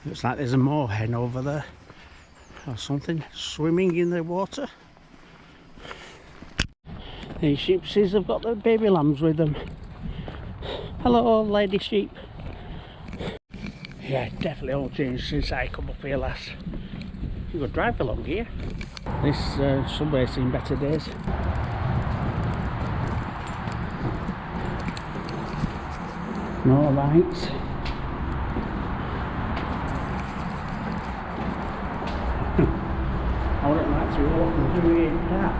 Looks like there's a moorhen over there or something swimming in the water. These sheepsies have got their baby lambs with them. Hello, lady sheep. Yeah, definitely all changed since I come up here last. You could drive along here. This subway's seen better days. No lights. I wouldn't like to walk through here in the dark.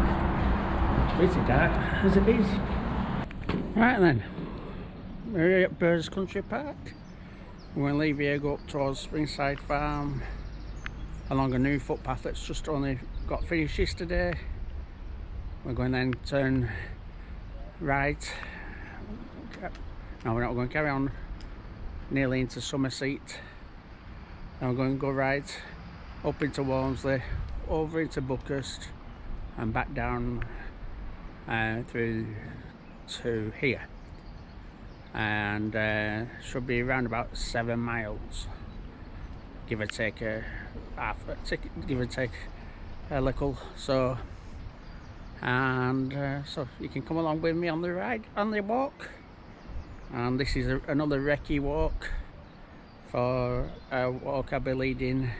It's pretty dark as it is. Right then, we're here at Burrs Country Park. We're going to leave here, go up towards Springside Farm along a new footpath that's just only got finished yesterday. We're going to then turn right. No, we're not going to carry on nearly into Somerset. Then we're going to go right up into Walmsley, over into Buckhurst and back down through to here. And should be around about 7 miles, give or take a half, give or take a little. So, and so you can come along with me on the ride, on the walk. And this is another recce walk for a walk I'll be leading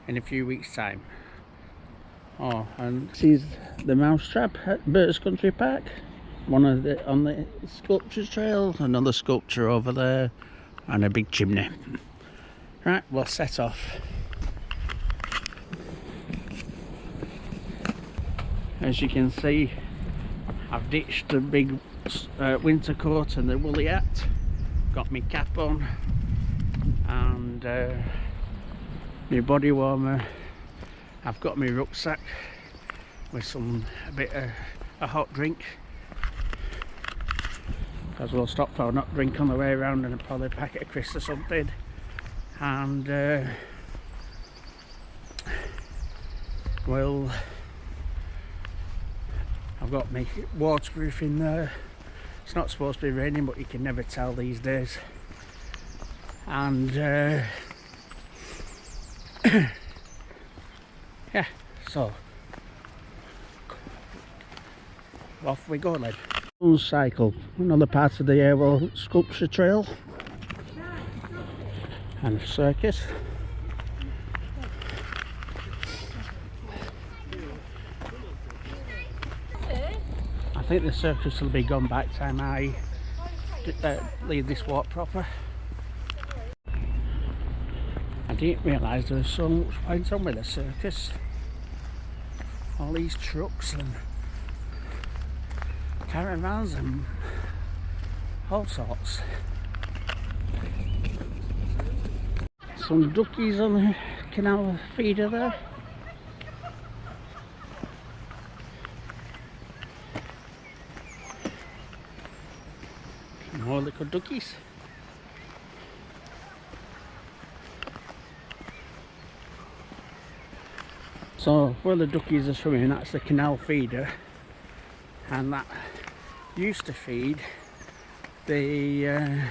in a few weeks' time. Oh, and this is the mousetrap at Burrs Country Park. One of the on the sculpture trail, another sculpture over there, and a big chimney. Right, we'll set off. As you can see, I've ditched the big winter coat and the woolly hat, got my cap on and my body warmer. I've got my rucksack with a bit of a hot drink, because we'll stop for a hot drink on the way around and a probably packet of crisps or something. And I've got my waterproof in there. It's not supposed to be raining, but you can never tell these days. And yeah, so off we go then. Cycle, another part of the Airwell sculpture trail and a circus. I think the circus will be gone by the time I leave this walk proper. I didn't realise there was so much point on with the circus. All these trucks and caravans and all sorts. Some duckies on the canal feeder there. More little duckies. So where the duckies are swimming, that's the canal feeder, and that used to feed the I'm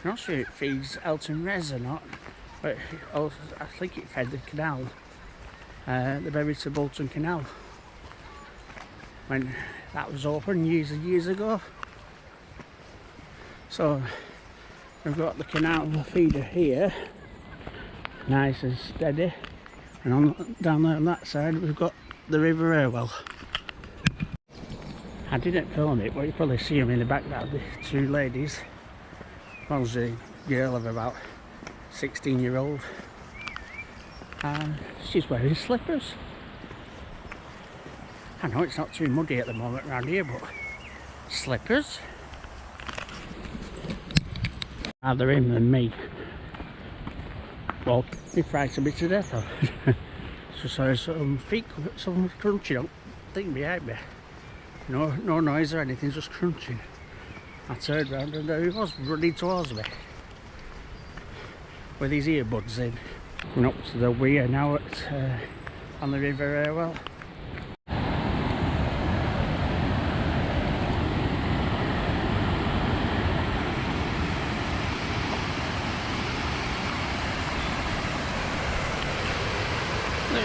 not sure it feeds Elton Res or not, but I think it fed the canal, the Bury to Bolton Canal, when that was open years and years ago. So we've got the canal feeder here, nice and steady, and down there on that side we've got the River Airwell. I didn't film it, but you probably see them in the background, the two ladies. One was a girl of about 16-year-old, and she's wearing slippers. I know it's not too muddy at the moment around here, but slippers? Rather him than me. Well, he frightened me to death. So sorry, some feet, some crunching thing behind me. No noise or anything, just crunching. I turned round and there he was, running towards me with his earbuds in. We're up to the weir now at on the River Airwell.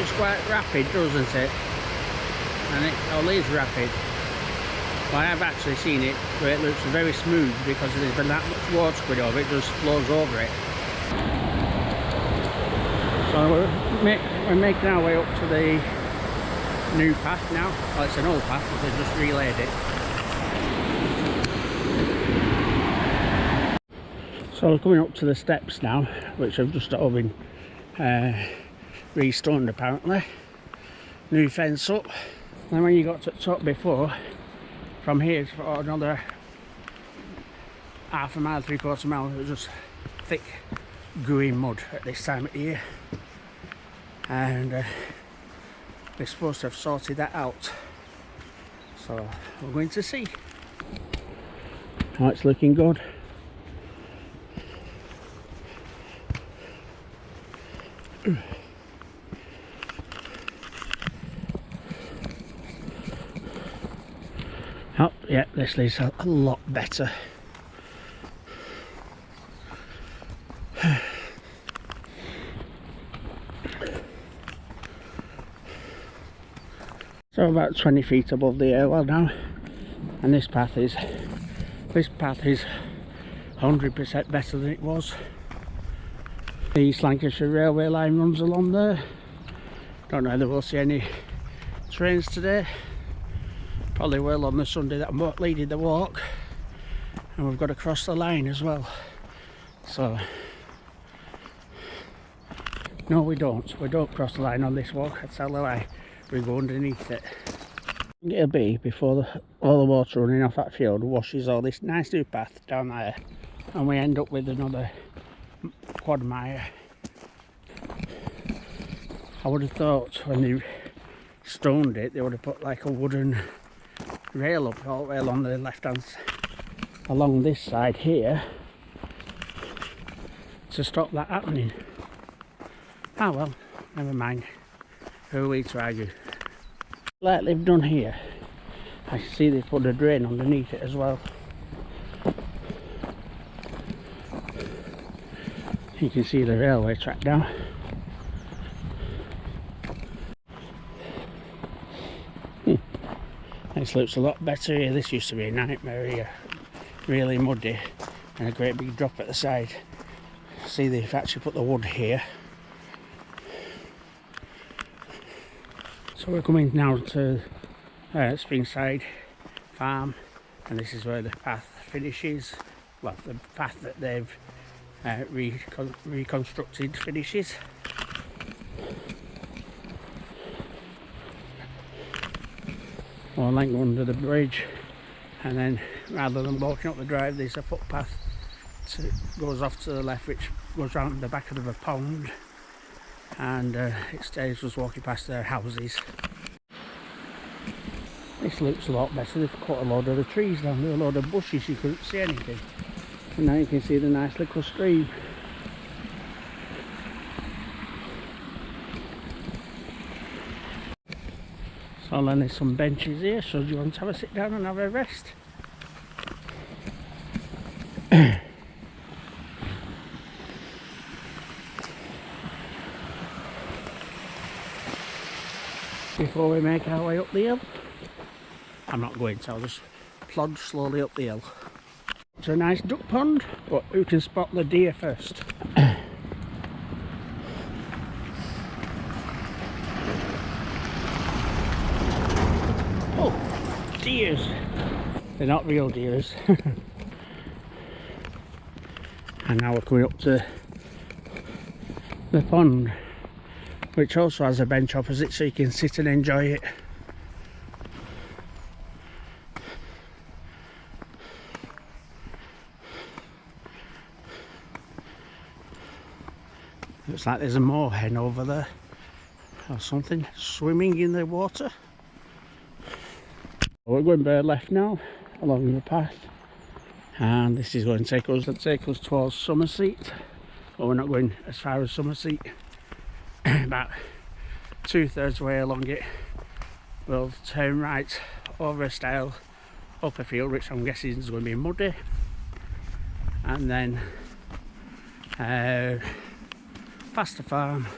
looks quite rapid, doesn't it? And it all is rapid. But I have actually seen it where it looks very smooth because there's been that much water going over it, just flows over it. So we're making our way up to the new path now. Well, it's an old path, but they've just relaid it. So we're coming up to the steps now, which have just all been restoned apparently. New fence up. And when you got to the top before, from here for another half a mile, 3/4 mile, it was just thick gooey mud at this time of year. And we're supposed to have sorted that out. So we're going to see. Oh, it's looking good. Oh, yeah, this is a lot better. So about 20 feet above the air well now, and this path is 100% better than it was. The East Lancashire Railway line runs along there. Don't know whether we'll see any trains today. Probably will on the Sunday that I'm leading the walk, and we've got to cross the line as well. So no, we don't cross the line on this walk. I tell a lie, we go underneath it. It'll be before all the water running off that field washes all this nice new path down there, and we end up with another quagmire. I would have thought when they stoned it, they would have put like a wooden rail up all the way along the left hand, along this side here, to stop that happening. Ah well, never mind. Who are we to argue? Like they've done here, I see they put a drain underneath it as well. You can see the railway track now. This looks a lot better here. This used to be a nightmare here, really muddy, and a great big drop at the side. See, they've actually put the wood here. So we're coming now to Springside Farm, and this is where the path finishes. Well, the path that they've reconstructed finishes. One length under the bridge, and then rather than walking up the drive, there's a footpath goes off to the left, which goes round the back of a pond, and it stays us walking past their houses. This looks a lot better. They've cut a load of the trees down there, a load of bushes, you couldn't see anything, and now you can see the nice little stream. So then there's some benches here, so do you want to have a sit down and have a rest? Before we make our way up the hill. I'm not going to, I'll just plod slowly up the hill. It's a nice duck pond, but who can spot the deer first? Oh, deers! They're not real deers. And now we're coming up to the pond, which also has a bench opposite, so you can sit and enjoy it. Looks like there's a moorhen over there or something swimming in the water. We're going bare left now along the path, and this is going to take us towards Somerset. Well, we're not going as far as Somerset. About 2/3 way along it, we'll turn right over a stile up a field, which I'm guessing is going to be muddy, and then past the farm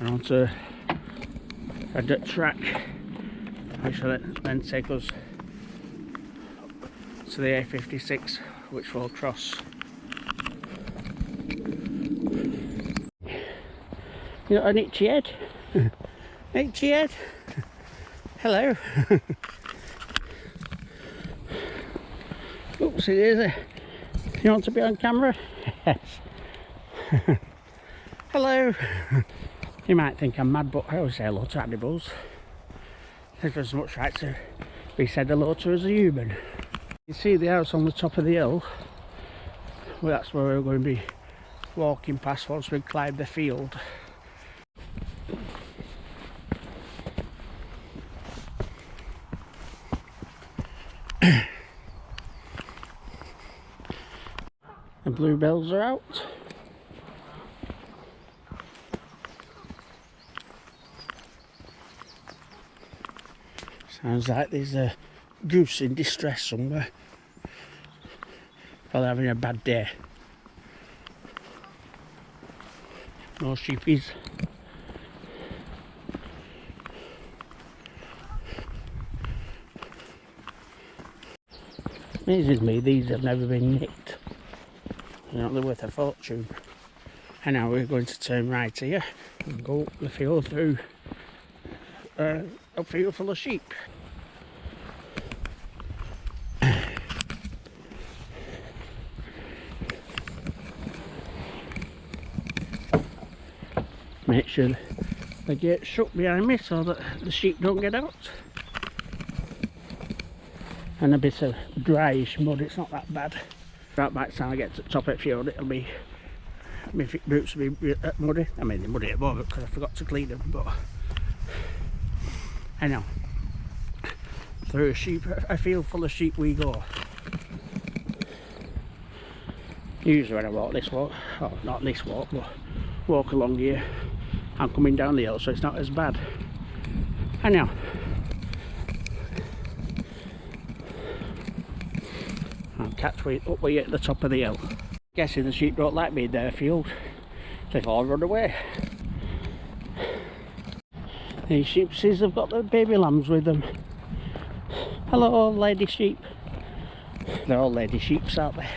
and onto a dirt track, which will then take us to the A56, which will cross. You got an itchy head? Itchy head? Hello. Oops, it is. You want to be on camera? Yes. Hello. You might think I'm mad, but I always say hello to animals. There's as much right to be said hello to as a human. You see the house on the top of the hill? Well, that's where we're going to be walking past once we climb the field. The bluebells are out. Sounds like there's a goose in distress somewhere. Probably having a bad day. No sheepies. Amazes me, these have never been nicked. You know, they're worth a fortune. And now we're going to turn right here and go up the field through a field full of sheep. Make sure the gate's shut behind me so that the sheep don't get out. And a bit of dryish mud, it's not that bad. Right by the time I get to the top of the field, it'll be, my boots will be muddy. I mean, they're muddy at the moment because I forgot to clean them, but I know. Through a field full of sheep we go. Usually when I walk this walk, oh, not this walk, but walk along here, I'm coming down the hill, so it's not as bad. I know. I'll catch way up way at the top of the hill. Guessing the sheep don't like me in their field. They've all run away. These sheepsies have got their baby lambs with them. Hello, lady sheep. They're all lady sheeps, aren't they?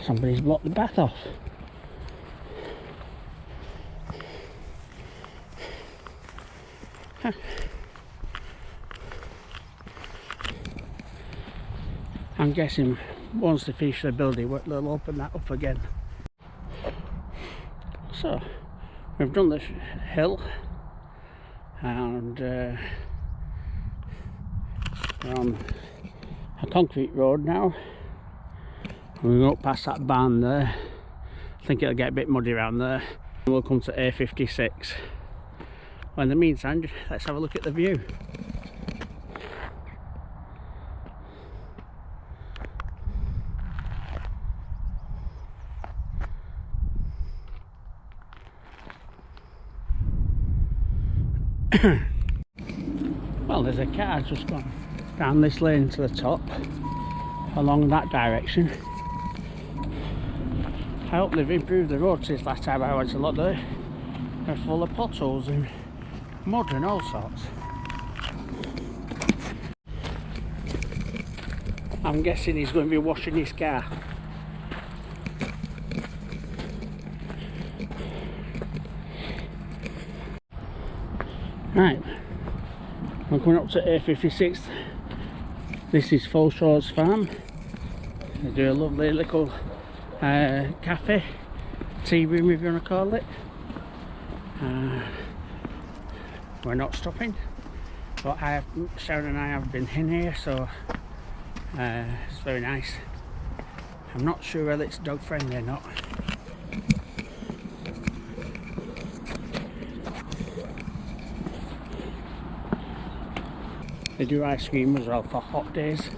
Somebody's blocked the bath off. Huh. I'm guessing once they finish the building, they'll open that up again. So, we've done this hill, and we're on a concrete road now. We'll go up past that barn there. I think it'll get a bit muddy around there. We'll come to A56. Well, in the meantime, let's have a look at the view. Well, there's a car just gone down this lane to the top, along that direction. I hope they've improved the road since last time I went to look there. They're full of potholes and mud and all sorts. I'm guessing he's going to be washing his car. Right, we're going up to A56. This is Full Shores Farm. They do a lovely little cafe, tea room if you want to call it. We're not stopping, but Sharon and I have been in here, so it's very nice. I'm not sure whether it's dog friendly or not. They do ice cream as well for hot days.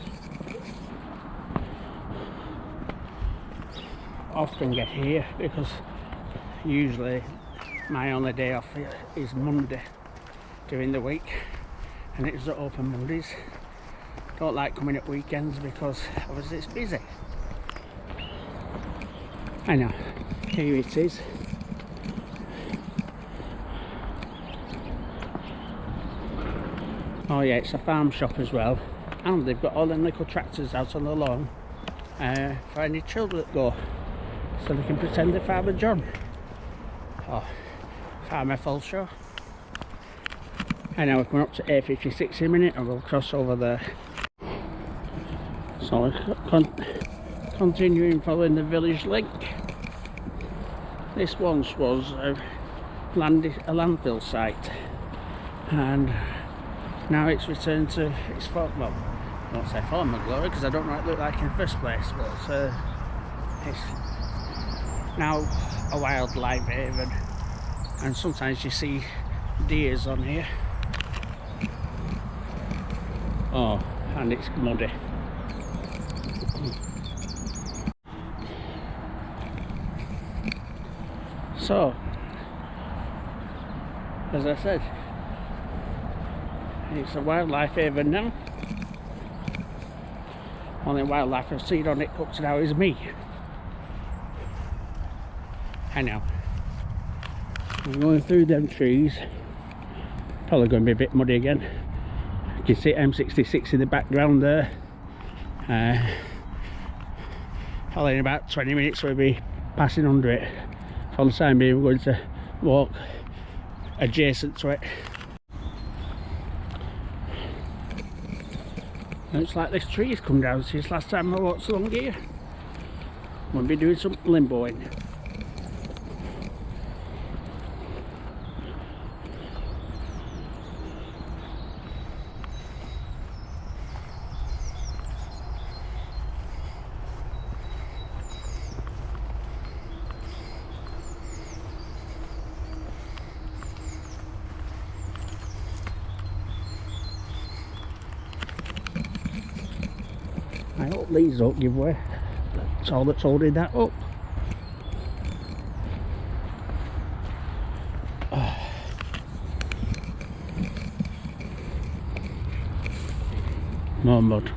Often get here because usually my only day off is Monday during the week, and it's open Mondays. Don't like coming at weekends because obviously it's busy. I know, here it is. Oh yeah, it's a farm shop as well, and they've got all them little tractors out on the lawn for any children that go, so they can pretend they're Farmer John or Farmer Fulshaw. And now we're coming up to A56 in a minute and we'll cross over there. So we're continuing following the village link. This once was a landfill site, and now it's returned to its well, I won't say former glory because I don't know what it looked like in the first place, but it's now a wildlife haven, and sometimes you see deers on here. Oh, and it's muddy. So, as I said, it's a wildlife haven now. Only wildlife I've seen on it up to now is me. I know. I'm going through them trees. Probably going to be a bit muddy again. You can see M66 in the background there. Probably in about 20 minutes we'll be passing under it. For the time being we're going to walk adjacent to it. And it's like this tree has come down since last time I walked along here. We'll be doing some limboing. I hope these don't give way. That's all that's holding that up. More mud.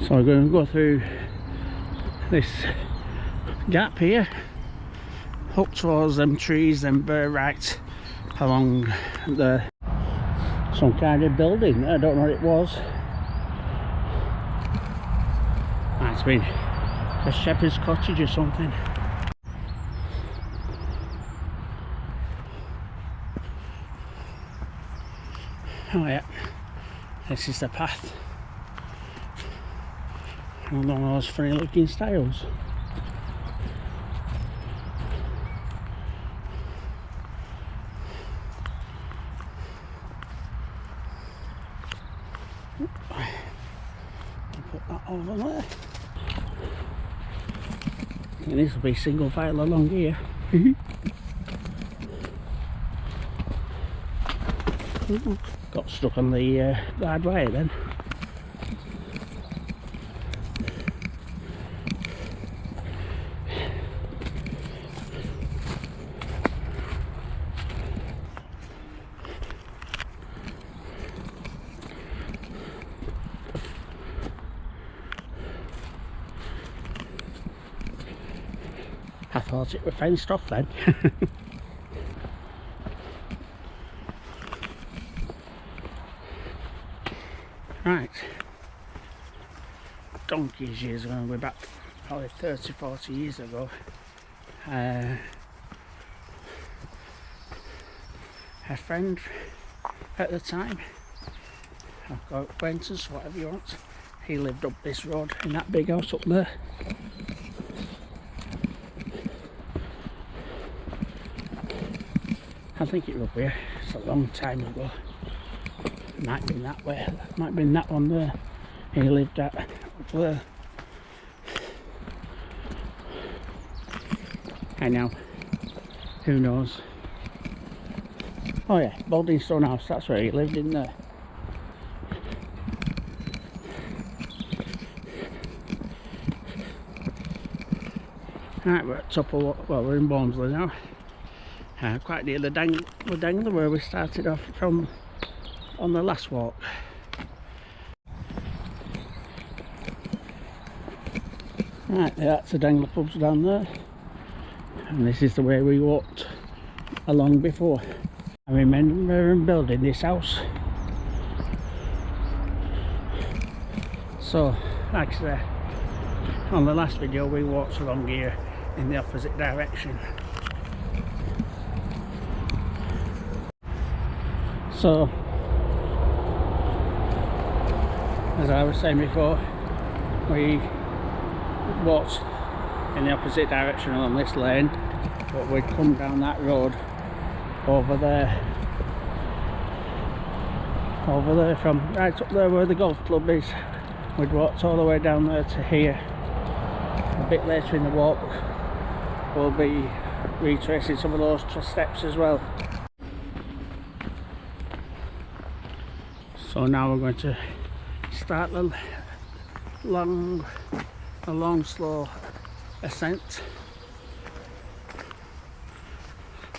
So we're going to go through this gap here, up towards them trees, them bare right along the some kind of building. I don't know what it was. Might have been a shepherd's cottage or something. Oh yeah, this is the path. One of those funny looking styles. Put that over there. And this will be single file along here. Got stuck on the guard wire then. I thought it was fenced off then. Right, donkeys years ago, we're back probably 30-40 years ago. A friend at the time, I've got acquaintance, whatever you want, he lived up this road in that big house up there. I think it will be, it's a long time ago. It might be that way, it might be that one there. He lived at up there. I know, who knows. Oh yeah, Baldingstone House, that's where he lived in there. Right, we're at top of, well, we're in Barnsley now. Quite near the Dangler where we started off from on the last walk. Right, that's the Dangler pubs down there. And this is the way we walked along before. I remember building this house. So, like I said, on the last video we walked along here in the opposite direction. So, as I was saying before, we walked in the opposite direction along this lane, but we'd come down that road over there from right up there where the golf club is. We'd walked all the way down there to here. A bit later in the walk we'll be retracing some of those steps as well. So now we're going to start the long slow ascent.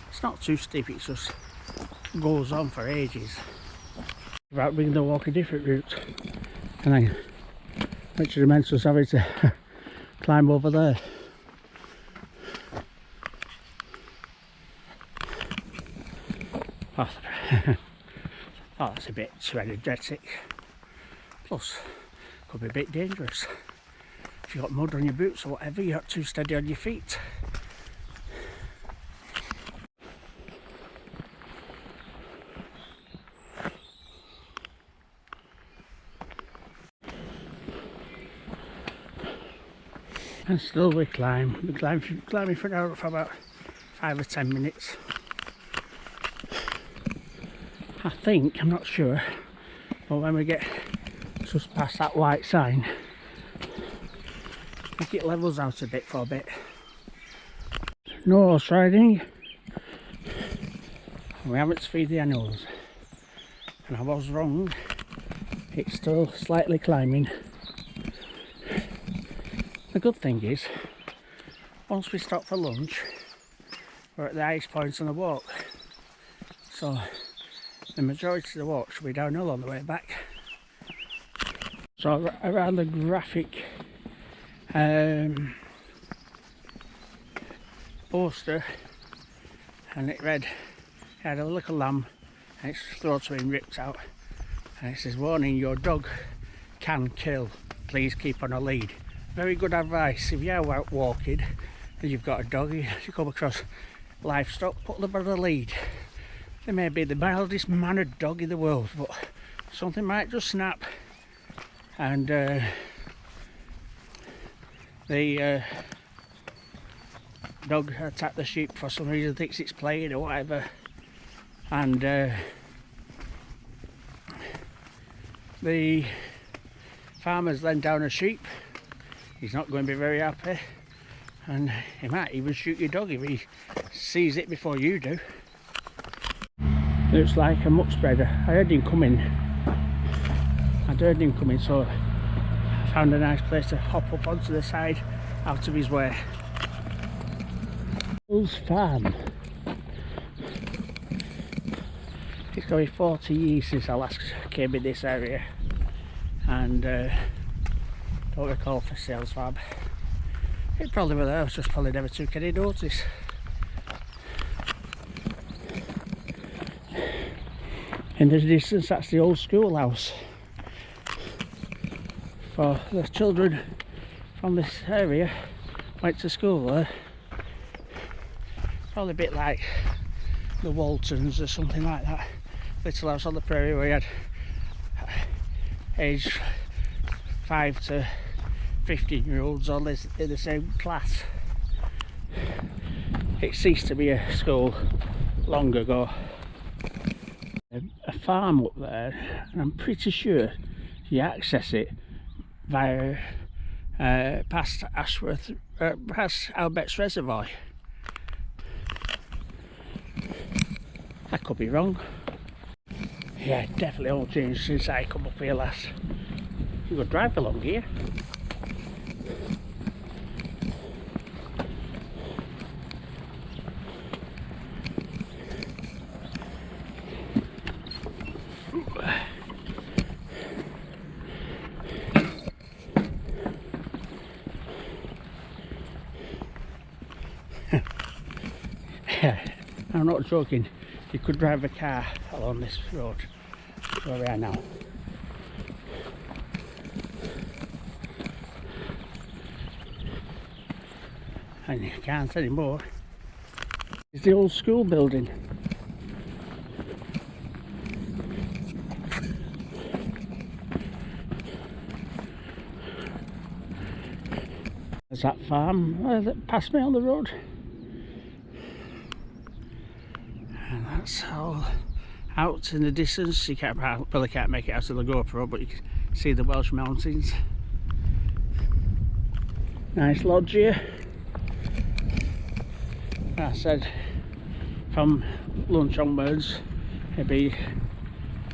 It's not too steep, it just goes on for ages. About bringing the walk a different route, and then literally meant us having to climb over there. Oh, that's a bit too energetic. Plus, could be a bit dangerous. If you've got mud on your boots or whatever, you're not too steady on your feet. And still we climb. We're climbing for about 5 or 10 minutes. I think, I'm not sure, but when we get just past that white sign, I think it levels out a bit for a bit. No horse riding. We haven't speed the animals. And I was wrong. It's still slightly climbing. The good thing is, once we stop for lunch, we're at the highest points on the walk. So the majority of the walk should be downhill on the way back. So a rather graphic poster, and it read, it had a little lamb and its throat's been ripped out, and it says, "Warning, your dog can kill, please keep on a lead." Very good advice. If you're out walking and you've got a dog, you come across livestock, put them on a lead. They may be the mildest mannered dog in the world, but something might just snap, and the dog attacked the sheep for some reason, thinks it's playing or whatever, and the farmer's then down a sheep. He's not going to be very happy, and he might even shoot your dog if he sees it before you do. Looks like a muck spreader. I heard him coming, so I found a nice place to hop up onto the side out of his way. Burrs Farm. It's going to be 40 years since I last came in this area, and don't recall for sales farm. It probably were there, I just probably never took any notice. In the distance, that's the old schoolhouse for the children from this area. Went to school there. Probably a bit like the Waltons or something like that. Little house on the prairie where you had age 5 to 15-year-olds all in the same class. It ceased to be a school long ago. A farm up there, and I'm pretty sure you access it via past Ashworth, past Albert's Reservoir. I could be wrong. Yeah, definitely all changed since I come up here last. You could drive along here. I'm not joking, you could drive a car along this road where we are now. And you can't anymore. It's the old school building. There's that farm that passed me on the road. And that's all out in the distance. You probably can't make it out of the GoPro, but you can see the Welsh mountains. Nice lodge here. Like I said, from lunch onwards it'll be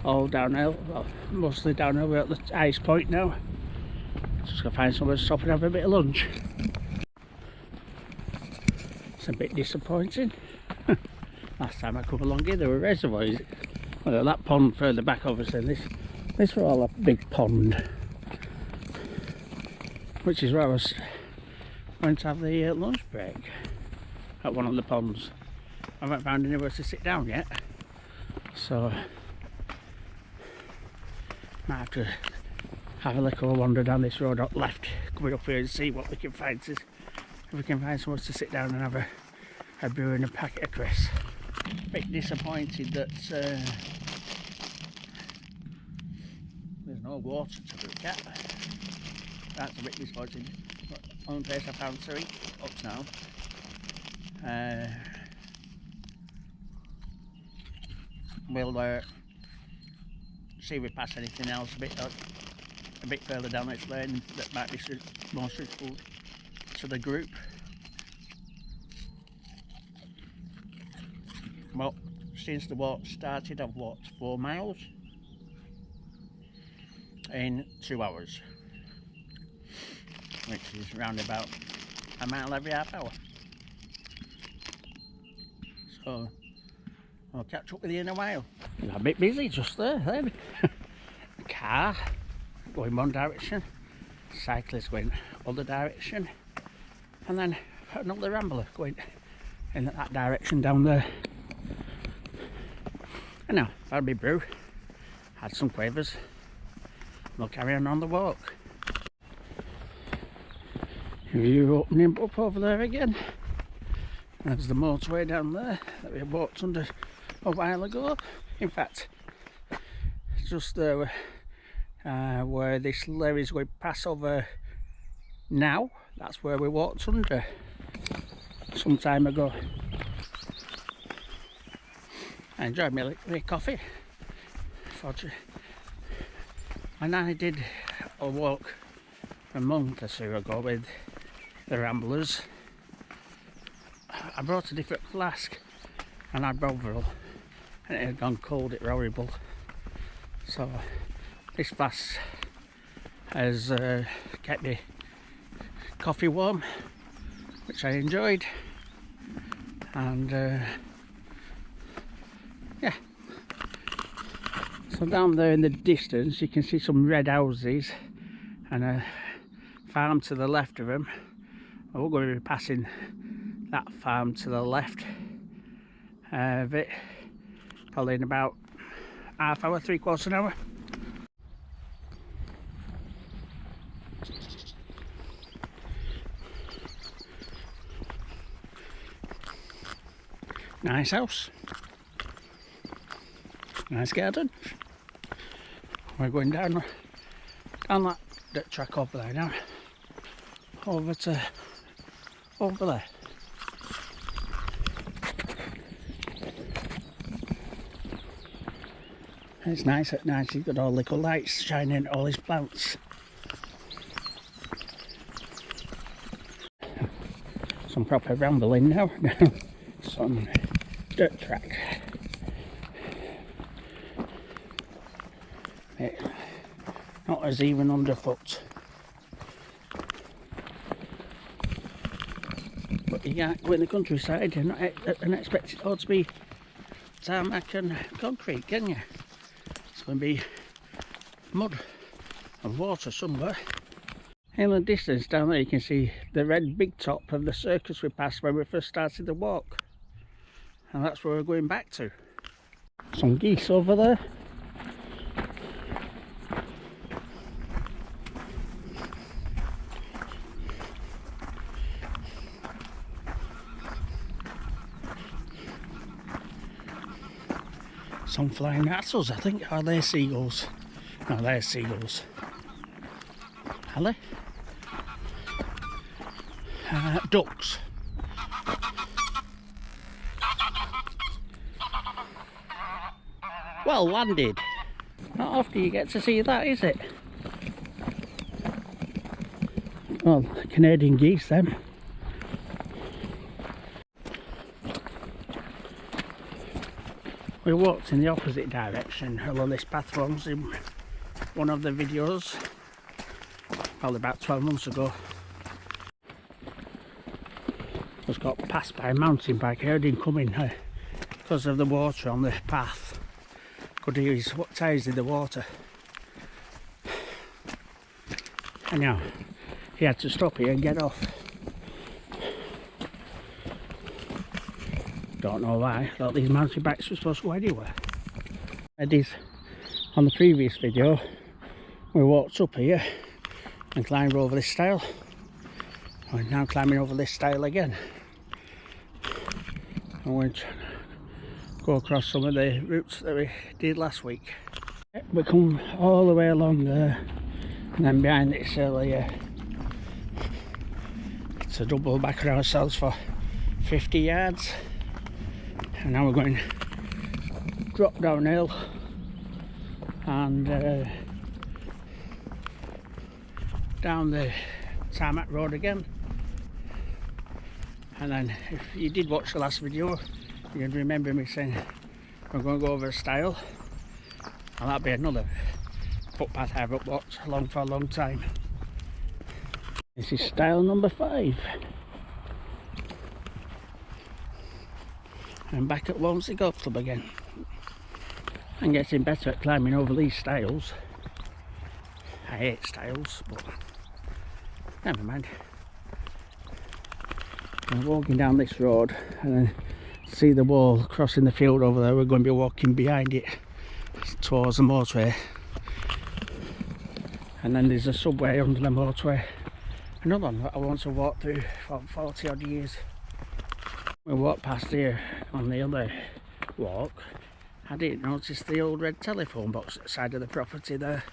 all downhill, well, mostly downhill. We're at the highest point now. Just gonna find somewhere to stop and have a bit of lunch. It's a bit disappointing. Last time I come along here there were reservoirs. Well, that pond further back obviously, this was all a big pond, which is where I was going to have the lunch break, at one of the ponds. I haven't found anywhere to sit down yet, so might have to have a little wander down this road up left, coming up here and see what we can find. If we can find somewhere to sit down and have a brew and a packet of crisps. A bit disappointed that there's no water to look at. That's a bit disappointing. But only place I found to eat up now. We'll see if we pass anything else a bit further down this lane that might be more suitable to the group. Well, since the walk started, I've walked 4 miles in 2 hours, which is round about a mile every half hour. So I'll catch up with you in a while. Got a bit busy just there then. A car going one direction, cyclists going other direction, and then another rambler going in that direction down there. And now, I'll be brew, had some quavers, we'll carry on the walk. View opening up over there again. There's the motorway down there that we walked under a while ago. In fact, just there where this lorry is going to pass over now, that's where we walked under some time ago. I enjoyed my coffee. And I did a walk a month or so ago with the Ramblers. I brought a different flask and I had Bovril, and it had gone cold, it was horrible. So this flask has kept me coffee warm, which I enjoyed. And yeah, so down there in the distance you can see some red houses and a farm to the left of them. We're going to be passing that farm to the left of it probably in about half hour, 3/4 hour. Nice house, nice garden. We're going down that dirt track over there now, over there. It's nice at night, you've got all the little lights shining all his plants. Some proper rambling now, some dirt track. Not as even underfoot. But you can't go in the countryside and expect it all to be tarmac and concrete, can you? It's going to be mud and water somewhere. In the distance down there you can see the red big top of the circus we passed when we first started the walk. and that's where we're going back to. Some geese over there. Some flying at us, I think. Are they seagulls? No, they're seagulls. Are they? Ducks. Well landed. Not often you get to see that, is it? Well, Canadian geese then. We walked in the opposite direction along this path runs in one of the videos, probably about 12 months ago. Just got passed by a mountain bike. I heard him coming because of the water on the path. Could hear his tyres in the water. And now he had to stop here and get off. Don't know why. I thought these mountain bikes were supposed to go anywhere. On the previous video, we walked up here and climbed over this stile. We're now climbing over this stile again. I'm going to go across some of the routes that we did last week. We come all the way along there, and then behind this hill here, it's a double back on ourselves for 50 yards. And now we're going to drop downhill and down the tarmac road again. And then if you did watch the last video, you can remember me saying we're going to go over a stile, and that'll be another footpath I haven't walked along for a long time. This is stile number 5. I'm back at Walmsley Golf Club again. I'm getting better at climbing over these stiles. I hate stiles, but never mind. I'm walking down this road and then see the wall crossing the field over there. We're going to be walking behind it towards the motorway. And then there's a subway under the motorway. Another one that I want to walk through for 40 odd years. We walked past here on the other walk. I didn't notice the old red telephone box at the side of the property there.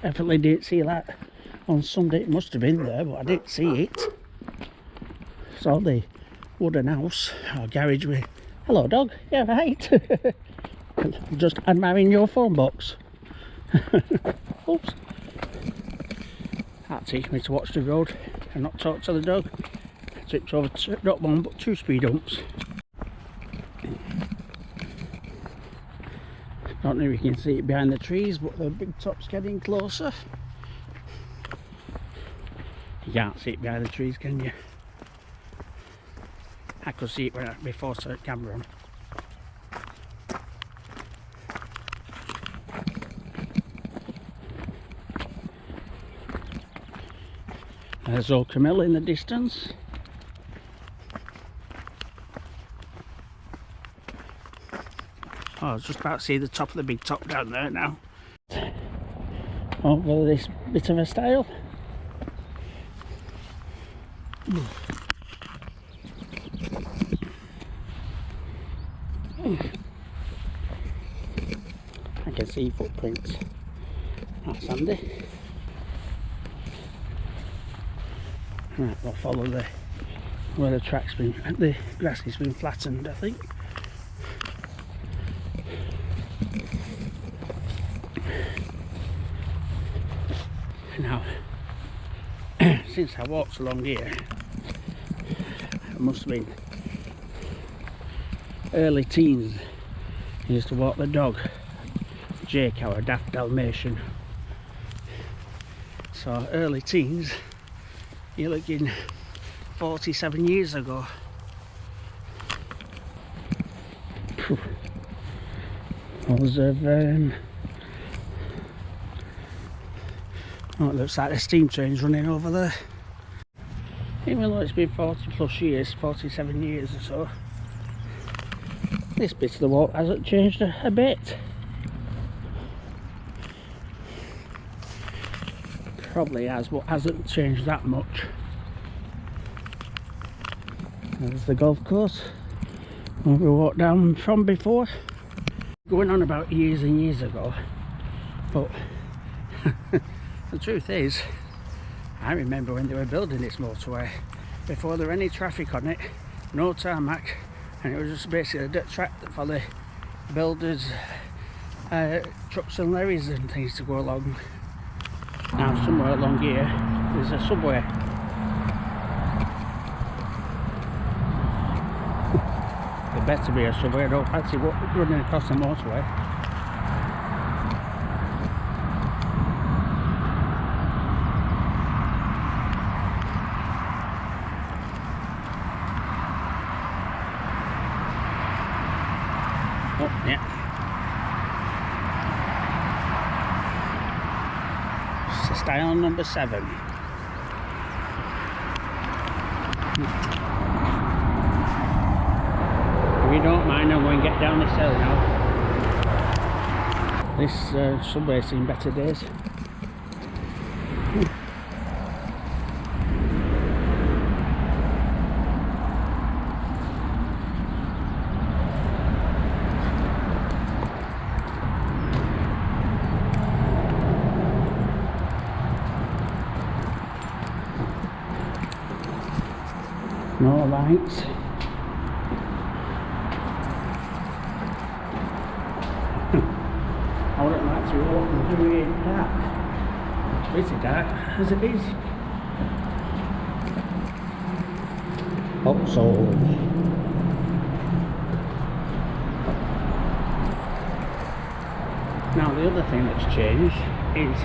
Definitely didn't see that on Sunday. It must have been there, but I didn't see it. Saw the wooden house or garage with "Hello dog, yeah right." Just admiring your phone box. Oops. That teach me to watch the road and not talk to the dog. I tripped over not one but 2 speed humps. Don't know if you can see it behind the trees, but the big top's getting closer. You can't see it behind the trees, can you? I could see it before I turned the camera on. There's old Camilla in the distance. Oh, I was just about to see the top of the big top down there now. Over this bit of a stile. I can see footprints. That's handy. Right, we'll follow where the track's been, the grass has been flattened, I think. Now, since I walked along here, it must have been early teens. I used to walk the dog, Jake, our daft Dalmatian. So early teens, you're looking 47 years ago. Loads of oh, it looks like the steam train's running over there. Even though it's been 40 plus years, 47 years or so, this bit of the walk hasn't changed a bit. Probably has, but hasn't changed that much. There's the golf course where we walked down from before. Going on about years and years ago, but the truth is, I remember when they were building this motorway, before there were any traffic on it, no tarmac, and it was just basically a dirt track for the builders, trucks and lorries and things to go along. Now somewhere along here there's a subway. There better be a subway. I don't fancy running across the motorway. Oh, yeah. It's style number 7. If you don't mind, I'm going to get down this hill now. This subway's seen better days. No lights. I wouldn't like to walk through here in the dark. It's pretty dark as it is. Also, now the other thing that's changed is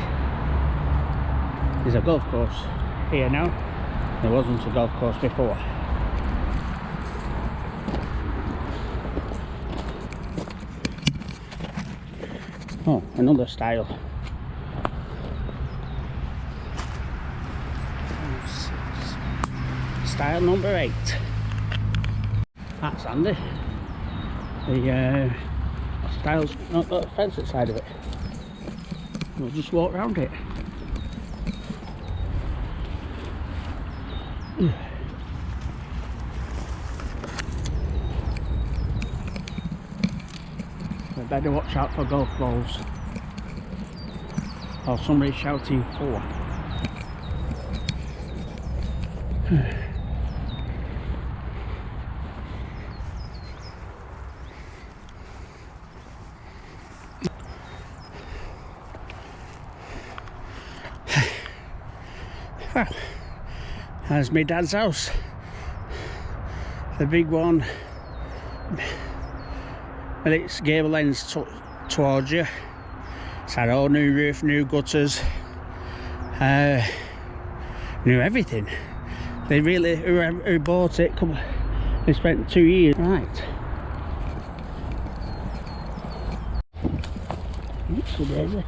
there's a golf course here now. There wasn't a golf course before. Oh, another style. Style number 8. That's handy. The style's not got a fence outside of it. We'll just walk around it. We better watch out for golf balls or somebody shouting for. Well, there's my dad's house, the big one. Well, its gable ends towards you. It's had all new roof, new gutters, new everything. They really, who bought it, they spent 2 years. Right. Oops, daisy.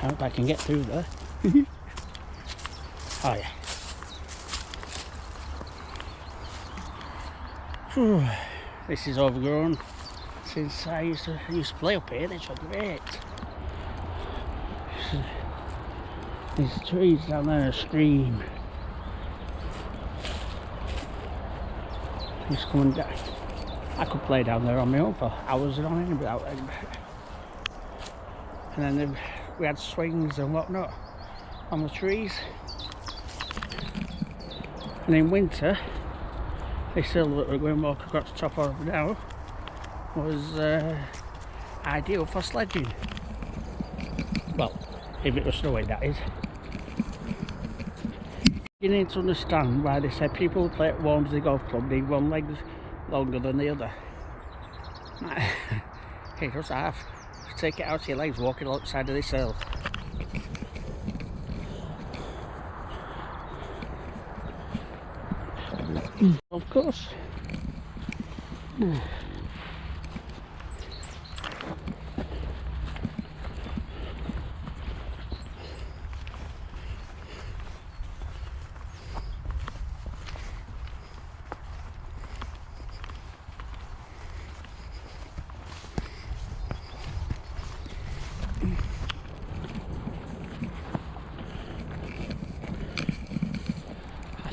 I hope I can get through there. Oh yeah. Whew. This is overgrown since I used to play up here. It's great. These trees down there scream. It's coming down. I could play down there on my own for hours and on end without anybody. And then we had swings and whatnot on the trees. And in winter, this hill that we're going to walk across the top of now was ideal for sledging. Well, if it was snowing, that is. You need to understand why they say people who play at Walmsley Golf Club need one leg longer than the other. It does have. Take it out of your legs walking alongside of this hill. Of course.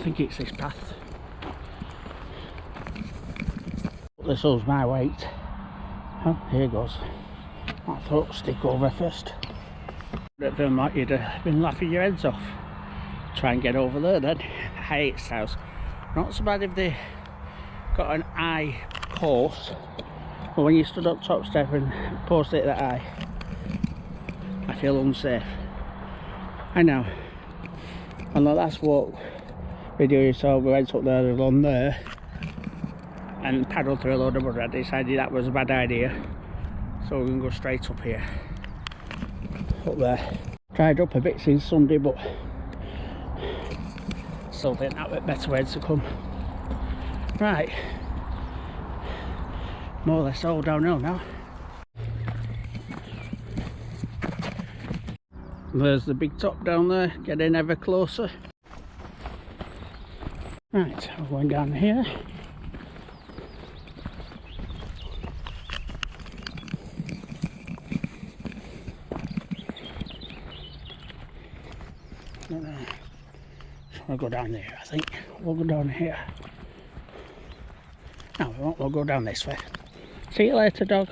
think it's this path. This was my weight. Oh, here goes. I thought stick over first. It felt like you'd have been laughing your heads off. Try and get over there then. Heights house. Not so bad if they got an high course, but when you stood up top step and posted that high, I feel unsafe. I know. On the last walk video you saw, we went up there along there and paddled through a load of mud. I decided that was a bad idea, so we're going to go straight up here. Up there. Dried up a bit since Sunday, but still think that was better ways to come. Right. More or less all downhill now. There's the big top down there, getting ever closer. Right, we're going down here. We'll go down there, I think. We'll go down here. No, we won't. We'll go down this way. See you later, dog.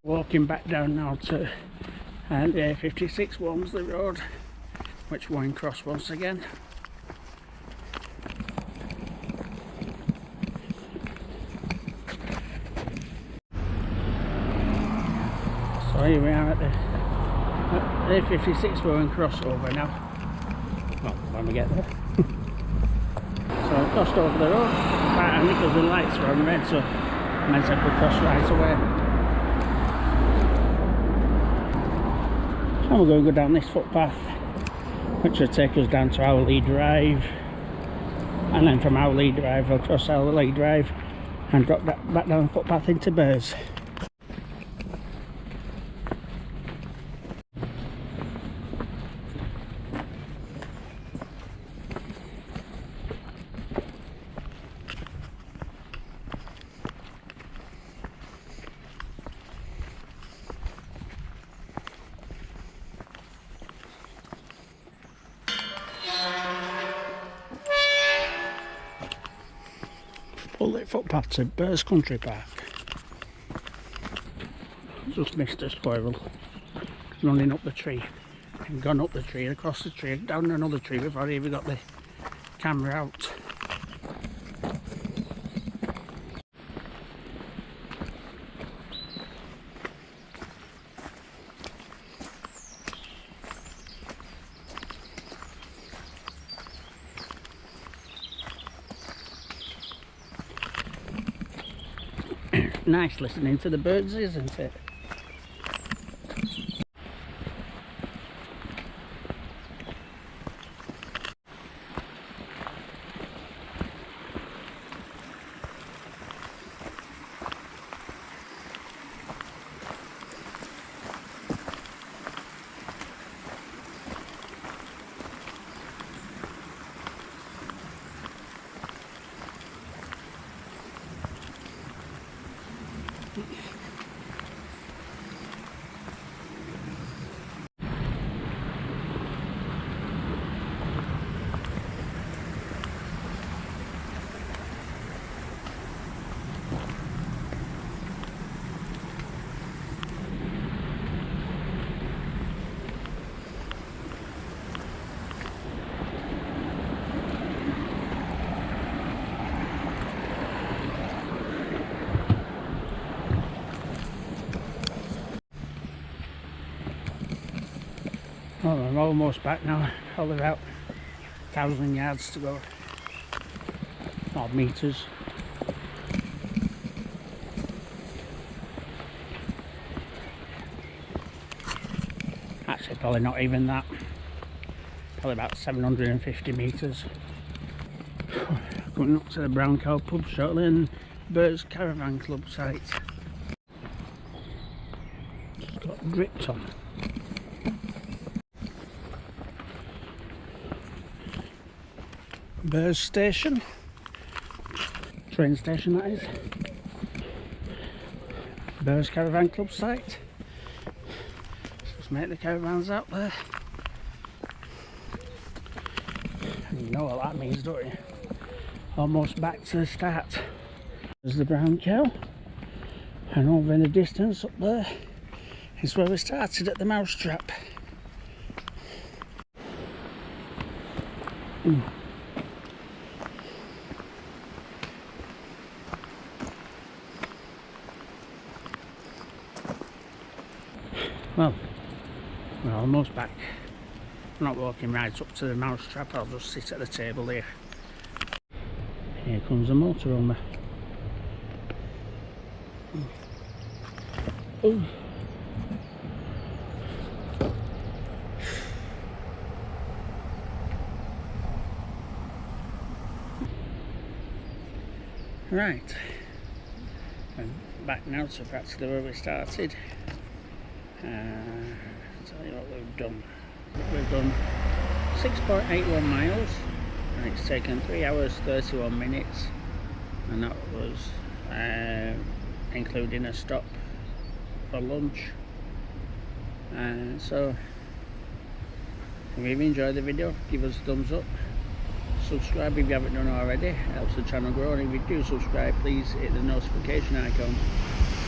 Walking back down now to and A56 Walmsley Road, which we're in cross once again. So here we are at the A56 we're in crossover now. Well, when we get there. So I crossed over the road, right handy because the lights were on red, so it meant I could cross right away. And we're going to go down this footpath, which will take us down to Howley Drive, and then from Howley Drive we'll cross Howley Drive and drop that back down the footpath into Burrs. Public footpath to Burrs Country Park. Just missed a squirrel running up the tree and gone up the tree, across the tree, down another tree before I even got the camera out. Nice listening to the birds, isn't it? Well, I'm almost back now, probably about 1,000 yards to go, or meters. Actually, probably not even that, probably about 750 meters. Going up to the Brown Cow pub shortly and Burrs Caravan Club site. Just got gripped on. Burrs station, train station that is. Burrs Caravan Club site. Just make the caravans out there. You know what that means, don't you? Almost back to the start. There's the brown cow, and over in the distance up there is where we started at the mousetrap. Well, we're almost back. I'm not walking right up to the mousetrap, I'll just sit at the table here. Here comes the motorhome. Oh. Right, I'm back now to practically where we started. Tell you what we've done. We've done 6.81 miles, and it's taken 3 hours 31 minutes, and that was including a stop for lunch. So if you've enjoyed the video, give us a thumbs up, subscribe if you haven't done already, it helps the channel grow, and if you do subscribe, please hit the notification icon.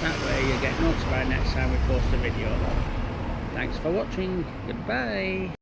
That way you get notified next time we post a video. Thanks for watching. Goodbye.